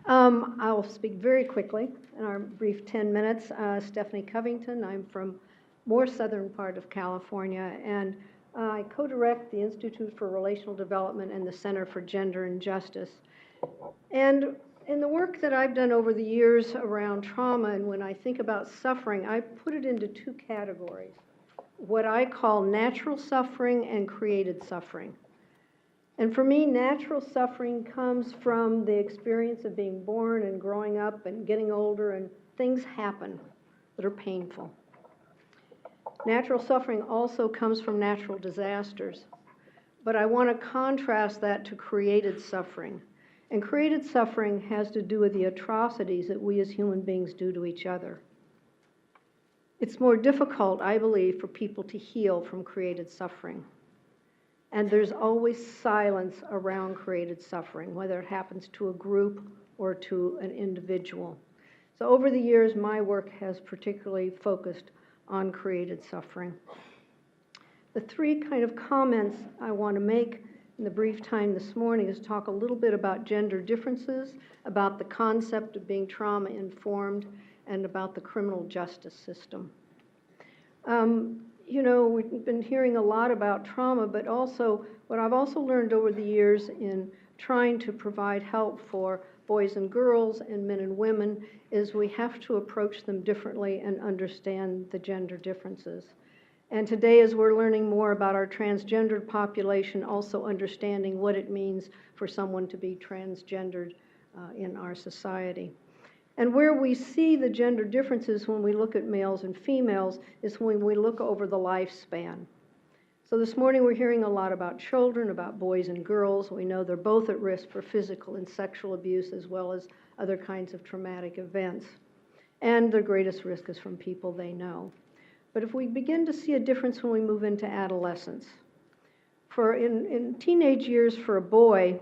I'll speak very quickly in our brief 10 minutes. Stephanie Covington. I'm from more southern part of California, and I co-direct the Institute for Relational Development and the Center for Gender and Justice. And in the work that I've done over the years around trauma, and when I think about suffering, I put it into two categories: what I call natural suffering and created suffering. And for me, natural suffering comes from the experience of being born and growing up and getting older, and things happen that are painful. Natural suffering also comes from natural disasters. But I want to contrast that to created suffering. And created suffering has to do with the atrocities that we as human beings do to each other. It's more difficult, I believe, for people to heal from created suffering. And there's always silence around created suffering, whether it happens to a group or to an individual. So over the years, my work has particularly focused on created suffering. The three kind of comments I want to make in the brief time this morning is talk a little bit about gender differences, about the concept of being trauma-informed, and about the criminal justice system. You know, we've been hearing a lot about trauma, but also what I've also learned over the years in trying to provide help for boys and girls and men and women is we have to approach them differently and understand the gender differences. And today, as we're learning more about our transgendered population, also understanding what it means for someone to be transgendered in our society. And where we see the gender differences when we look at males and females is when we look over the lifespan. So this morning we're hearing a lot about children, about boys and girls. We know they're both at risk for physical and sexual abuse as well as other kinds of traumatic events. And their greatest risk is from people they know. But if we begin to see a difference when we move into adolescence, in teenage years for a boy,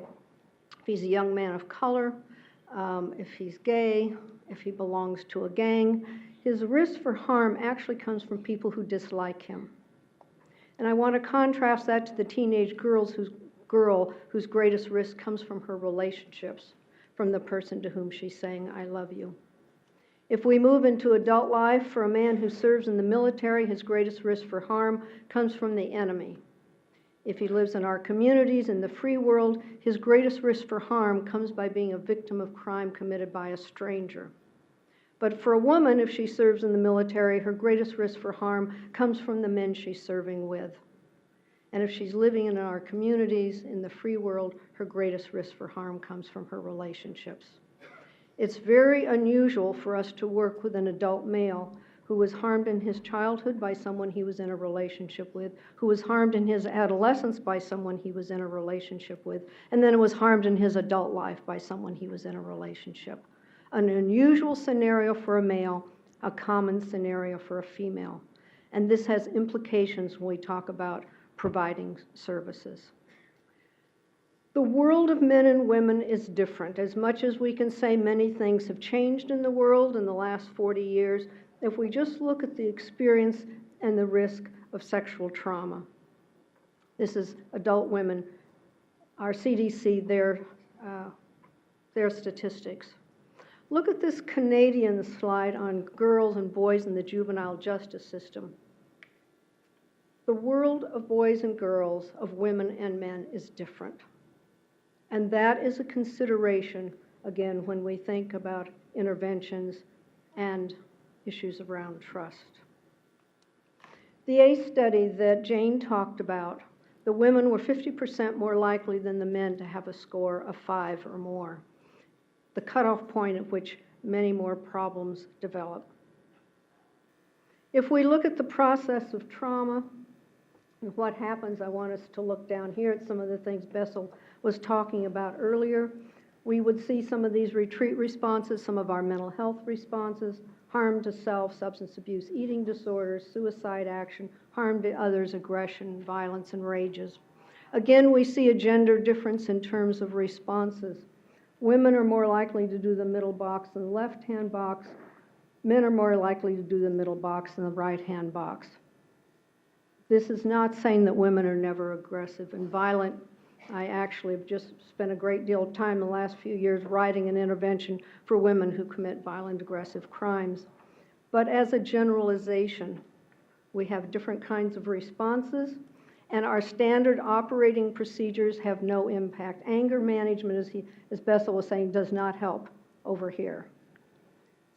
if he's a young man of color, if he's gay, if he belongs to a gang, his risk for harm actually comes from people who dislike him. And I want to contrast that to the teenage girl whose greatest risk comes from her relationships, from the person to whom she's saying, I love you. If we move into adult life, for a man who serves in the military, his greatest risk for harm comes from the enemy. If he lives in our communities, in the free world, his greatest risk for harm comes by being a victim of crime committed by a stranger. But for a woman, if she serves in the military, her greatest risk for harm comes from the men she's serving with. And if she's living in our communities, in the free world, her greatest risk for harm comes from her relationships. It's very unusual for us to work with an adult male who was harmed in his childhood by someone he was in a relationship with, who was harmed in his adolescence by someone he was in a relationship with, and then was harmed in his adult life by someone he was in a relationship. An unusual scenario for a male, a common scenario for a female. And this has implications when we talk about providing services. The world of men and women is different. As much as we can say many things have changed in the world in the last 40 years, if we just look at the experience and the risk of sexual trauma. This is adult women, our CDC, their statistics. Look at this Canadian slide on girls and boys in the juvenile justice system. The world of boys and girls, of women and men, is different. And that is a consideration, again, when we think about interventions and issues around trust. The ACE study that Jane talked about, the women were 50% more likely than the men to have a score of 5 or more, the cutoff point at which many more problems develop. If we look at the process of trauma and what happens, I want us to look down here at some of the things Bessel was talking about earlier. We would see some of these retreat responses, some of our mental health responses, harm to self, substance abuse, eating disorders, suicide action, harm to others, aggression, violence, and rages. Again, we see a gender difference in terms of responses. Women are more likely to do the middle box than the left-hand box. Men are more likely to do the middle box than the right-hand box. This is not saying that women are never aggressive and violent. I actually have just spent a great deal of time in the last few years writing an intervention for women who commit violent, aggressive crimes. But as a generalization, we have different kinds of responses, and our standard operating procedures have no impact. Anger management, as Bessel was saying, does not help over here.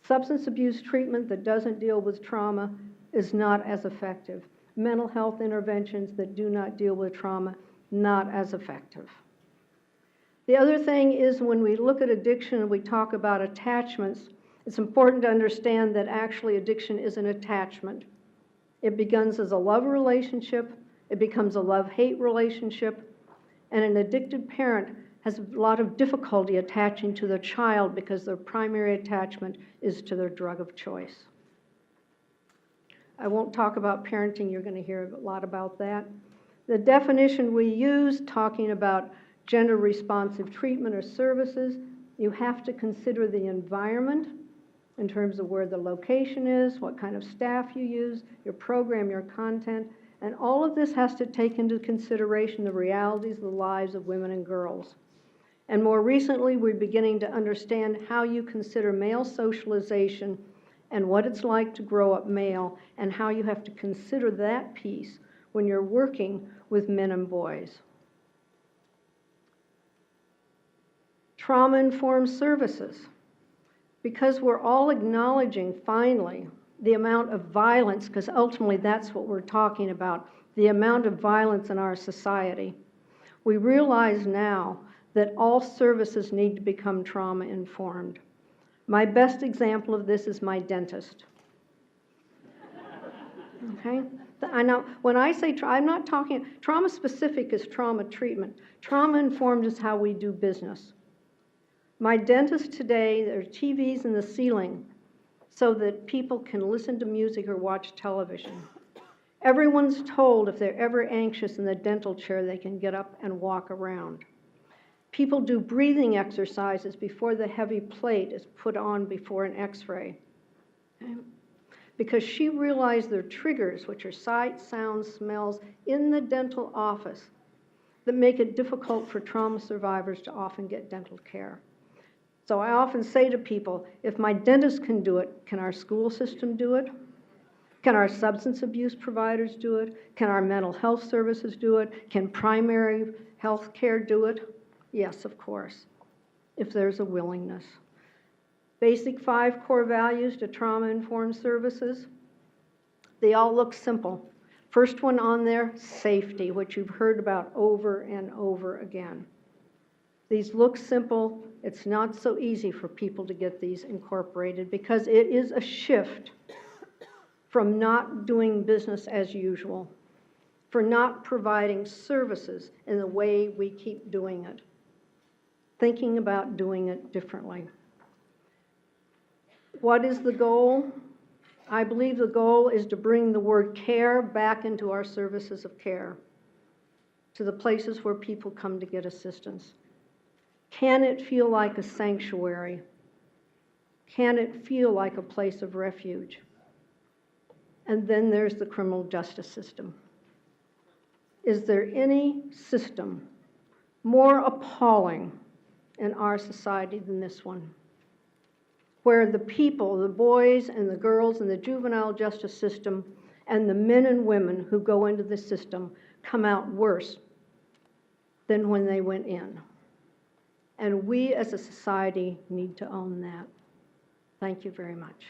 Substance abuse treatment that doesn't deal with trauma is not as effective. Mental health interventions that do not deal with trauma, not as effective. The other thing is when we look at addiction and we talk about attachments, it's important to understand that actually addiction is an attachment. It begins as a love relationship, it becomes a love-hate relationship, and an addicted parent has a lot of difficulty attaching to their child because their primary attachment is to their drug of choice. I won't talk about parenting, you're going to hear a lot about that. The definition we use, talking about gender-responsive treatment or services, you have to consider the environment in terms of where the location is, what kind of staff you use, your program, your content, and all of this has to take into consideration the realities of the lives of women and girls. And more recently, we're beginning to understand how you consider male socialization and what it's like to grow up male, and how you have to consider that piece when you're working with men and boys. Trauma-informed services. Because we're all acknowledging, finally, the amount of violence, because ultimately that's what we're talking about, the amount of violence in our society, we realize now that all services need to become trauma-informed. My best example of this is my dentist. Okay? I know when I say I'm not talking, trauma-specific is trauma treatment. Trauma-informed is how we do business. My dentist today, there are TVs in the ceiling so that people can listen to music or watch television. Everyone's told if they're ever anxious in the dental chair, they can get up and walk around. People do breathing exercises before the heavy plate is put on before an x-ray. Okay? Because she realized there are triggers, which are sight, sound, smells, in the dental office that make it difficult for trauma survivors to often get dental care. So I often say to people, if my dentist can do it, can our school system do it? Can our substance abuse providers do it? Can our mental health services do it? Can primary health care do it? Yes, of course, if there's a willingness. Basic 5 core values to trauma-informed services. They all look simple. First one on there, safety, which you've heard about over and over again. These look simple. It's not so easy for people to get these incorporated because it is a shift from not doing business as usual, for not providing services in the way we keep doing it, thinking about doing it differently. What is the goal? I believe the goal is to bring the word care back into our services of care, to the places where people come to get assistance. Can it feel like a sanctuary? Can it feel like a place of refuge? And then there's the criminal justice system. Is there any system more appalling in our society than this one, where the people, the boys and the girls in the juvenile justice system and the men and women who go into the system come out worse than when they went in? And we as a society need to own that. Thank you very much.